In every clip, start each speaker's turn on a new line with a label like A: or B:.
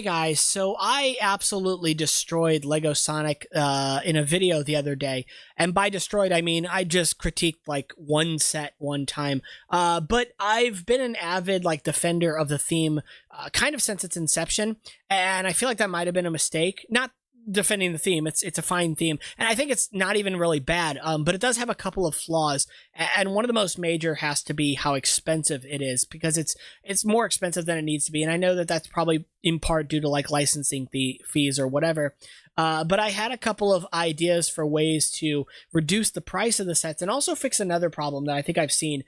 A: Hey guys, so I absolutely destroyed Lego Sonic in a video the other day, and by destroyed I mean I just critiqued like one set one time. But I've been an avid like defender of the theme kind of since its inception, and I feel like that might have been a mistake. Not defending the theme, it's a fine theme, and I think it's not even really bad. But it does have a couple of flaws, and one of the most major has to be how expensive it is, because it's more expensive than it needs to be, and I know that that's probably in part due to like licensing fees or whatever. But I had a couple of ideas for ways to reduce the price of the sets and also fix another problem that I think I've seen.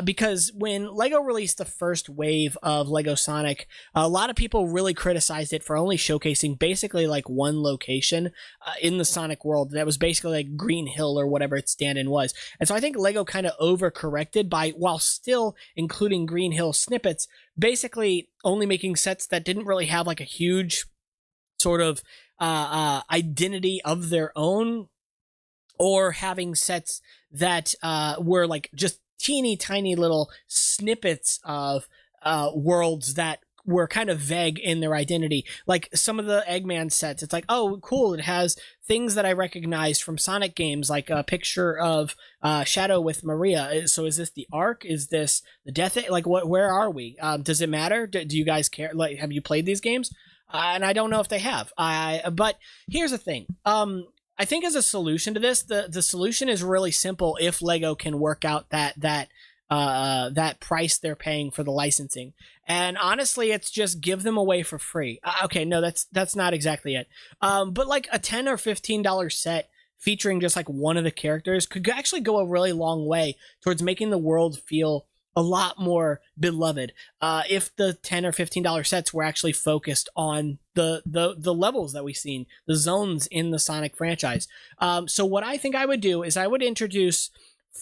A: Because when Lego released the first wave of Lego Sonic, a lot of people really criticized it for only showcasing basically like one location in the Sonic world. That was basically like Green Hill or whatever its stand-in was. And so I think Lego kind of overcorrected by, while still including Green Hill snippets, basically only making sets that didn't really have like a huge sort of identity of their own, or having sets that were like just teeny tiny little snippets of worlds that were kind of vague in their identity. Like some of the Eggman sets, it's like, oh cool, it has things that I recognized from Sonic games, like a picture of Shadow with Maria. So is this the Ark? Is this the Death Egg? Like where are we? Does it matter? Do you guys care? Like, have you played these games? And I don't know if they have. But here's the thing. I think as a solution to this, the solution is really simple if Lego can work out that price they're paying for the licensing. And honestly, it's just give them away for free. Okay, no, that's not exactly it. But like a $10 or $15 set featuring just like one of the characters could actually go a really long way towards making the world feel a lot more beloved, if the $10 or $15 sets were actually focused on the levels that we've seen, the zones in the Sonic franchise. So what I think I would do is I would introduce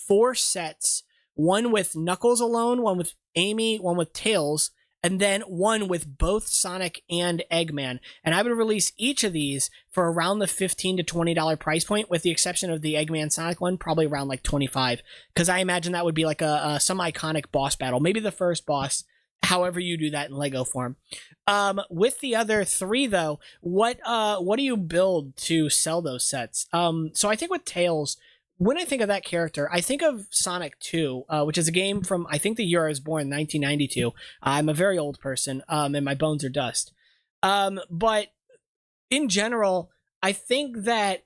A: 4 sets, one with Knuckles alone, one with Amy, one with Tails, and then one with both Sonic and Eggman. And I would release each of these for around the $15 to $20 price point, with the exception of the Eggman Sonic one, probably around like 25, because I imagine that would be like some iconic boss battle, maybe the first boss, however you do that in Lego form. With the other 3 though, what do you build to sell those sets? So I think with Tails, when I think of that character, I think of Sonic 2, which is a game from, I think, the year I was born, 1992. I'm a very old person, and my bones are dust. But in general, I think that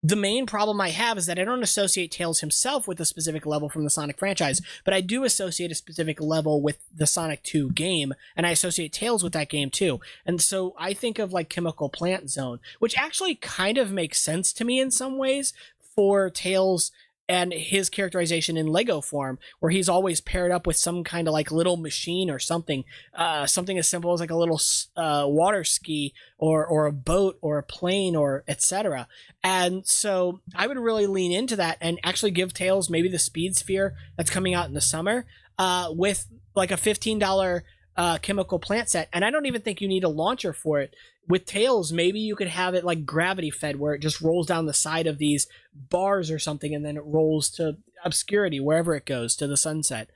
A: the main problem I have is that I don't associate Tails himself with a specific level from the Sonic franchise, but I do associate a specific level with the Sonic 2 game, and I associate Tails with that game too. And so I think of like Chemical Plant Zone, which actually kind of makes sense to me in some ways, for Tails and his characterization in Lego form, where he's always paired up with some kind of like little machine or something, something as simple as like a little water ski or a boat or a plane or etc. And so I would really lean into that and actually give Tails maybe the Speed Sphere that's coming out in the summer, with like a $15 chemical plant set. And I don't even think you need a launcher for it. With Tails, maybe you could have it like gravity fed, where it just rolls down the side of these bars or something, and then it rolls to obscurity wherever it goes, to the sunset.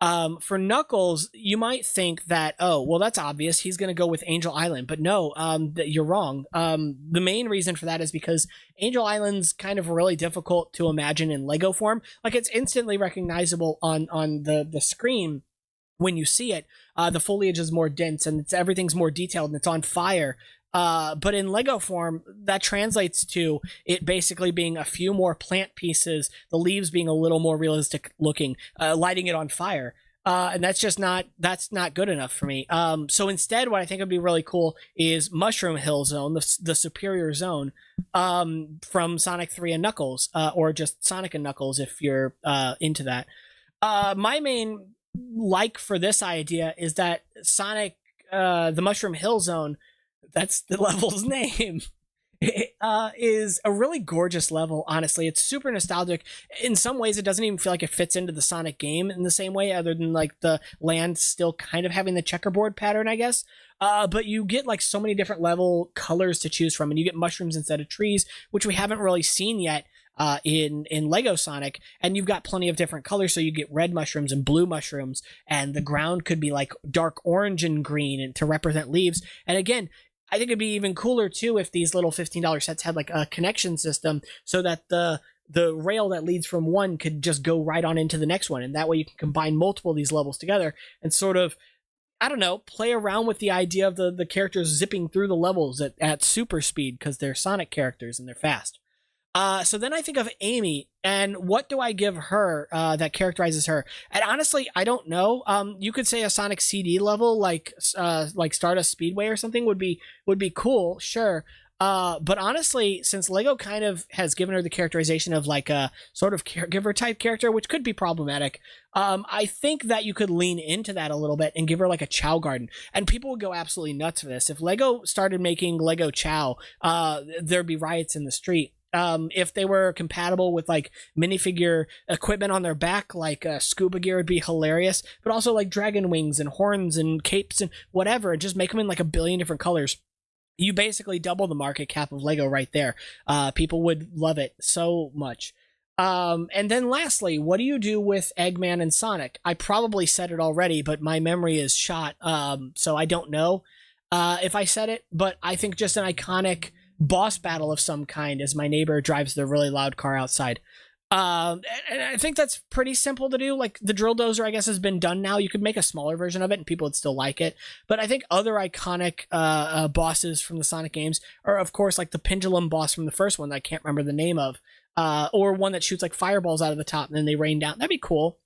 A: For Knuckles, you might think that, oh, well, that's obvious, he's going to go with Angel Island. But no, you're wrong. The main reason for that is because Angel Island's kind of really difficult to imagine in Lego form. Like, it's instantly recognizable on the screen when you see it. The foliage is more dense and everything's more detailed and it's on fire. But in Lego form, that translates to it basically being a few more plant pieces, the leaves being a little more realistic looking, lighting it on fire. And that's not good enough for me. So instead, what I think would be really cool is Mushroom Hill Zone, the superior zone, from Sonic 3 and Knuckles, or just Sonic and Knuckles if you're into that. My main like for this idea is that Sonic, the Mushroom Hill Zone, that's the level's name, is a really gorgeous level. Honestly, it's super nostalgic. In some ways, it doesn't even feel like it fits into the Sonic game in the same way, other than like the land still kind of having the checkerboard pattern, I guess. But you get like so many different level colors to choose from, and you get mushrooms instead of trees, which we haven't really seen yet. in Lego Sonic, and you've got plenty of different colors. So you get red mushrooms and blue mushrooms, and the ground could be like dark orange and green, and to represent leaves. And again, I think it'd be even cooler too if these little $15 sets had like a connection system, so that the rail that leads from one could just go right on into the next one, and that way you can combine multiple of these levels together and sort of, I don't know, play around with the idea of the characters zipping through the levels at super speed, because they're Sonic characters and they're fast. So then I think of Amy, and what do I give her that characterizes her? And honestly, I don't know. You could say a Sonic CD level, like Stardust Speedway or something, would be cool, sure. But honestly, since Lego kind of has given her the characterization of like a sort of caregiver type character, which could be problematic, I think that you could lean into that a little bit and give her like a Chow Garden, and people would go absolutely nuts for this. If Lego started making Lego Chow, there'd be riots in the street. If they were compatible with like minifigure equipment on their back, like scuba gear, would be hilarious. But also like dragon wings and horns and capes and whatever, and just make them in like a billion different colors. You basically double the market cap of Lego right there. People would love it so much. And then lastly, what do you do with Eggman and Sonic? I probably said it already, but my memory is shot. So I don't know if I said it, but I think just an iconic boss battle of some kind as my neighbor drives the really loud car outside. And I think that's pretty simple to do. Like the drill dozer, I guess, has been done now. You could make a smaller version of it and people would still like it. But I think other iconic bosses from the Sonic games are, of course, like the pendulum boss from the first one that I can't remember the name of, or one that shoots like fireballs out of the top and then they rain down. That'd be cool.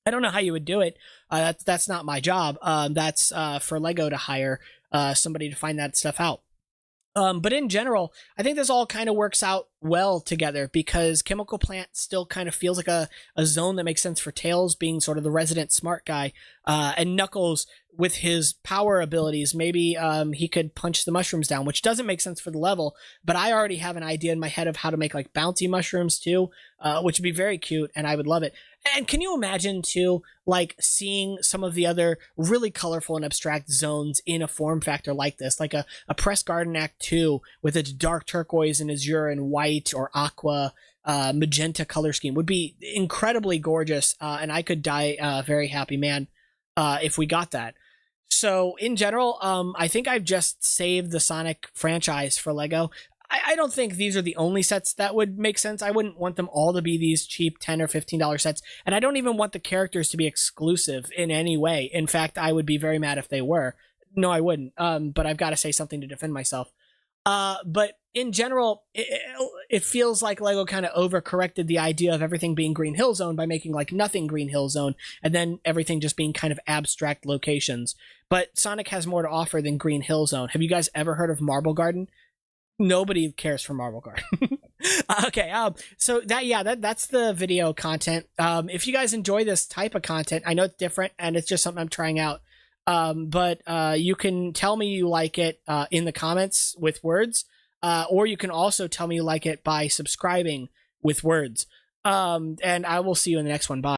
A: I don't know how you would do it. That's not my job. That's for Lego to hire somebody to find that stuff out. But in general, I think this all kind of works out well together, because Chemical Plant still kind of feels like a zone that makes sense for Tails being sort of the resident smart guy, and Knuckles with his power abilities, maybe he could punch the mushrooms down, which doesn't make sense for the level, but I already have an idea in my head of how to make like bouncy mushrooms too, which would be very cute, and I would love it. And can you imagine too, like seeing some of the other really colorful and abstract zones in a form factor like this, like a Press Garden Act 2 with its dark turquoise and azure and white or aqua magenta color scheme would be incredibly gorgeous, and I could die a very happy man if we got that. So in general, I think I've just saved the Sonic franchise for Lego. I don't think these are the only sets that would make sense. I wouldn't want them all to be these cheap $10 or $15 sets. And I don't even want the characters to be exclusive in any way. In fact, I would be very mad if they were. No, I wouldn't. But I've got to say something to defend myself. But in general, it feels like Lego kind of overcorrected the idea of everything being Green Hill Zone by making like nothing Green Hill Zone, and then everything just being kind of abstract locations. But Sonic has more to offer than Green Hill Zone. Have you guys ever heard of Marble Garden? Nobody cares for Marble Garden. Okay, so that's the video content. If you guys enjoy this type of content, I know it's different and it's just something I'm trying out. But you can tell me you like it in the comments with words, or you can also tell me you like it by subscribing with words. And I will see you in the next one. Bye.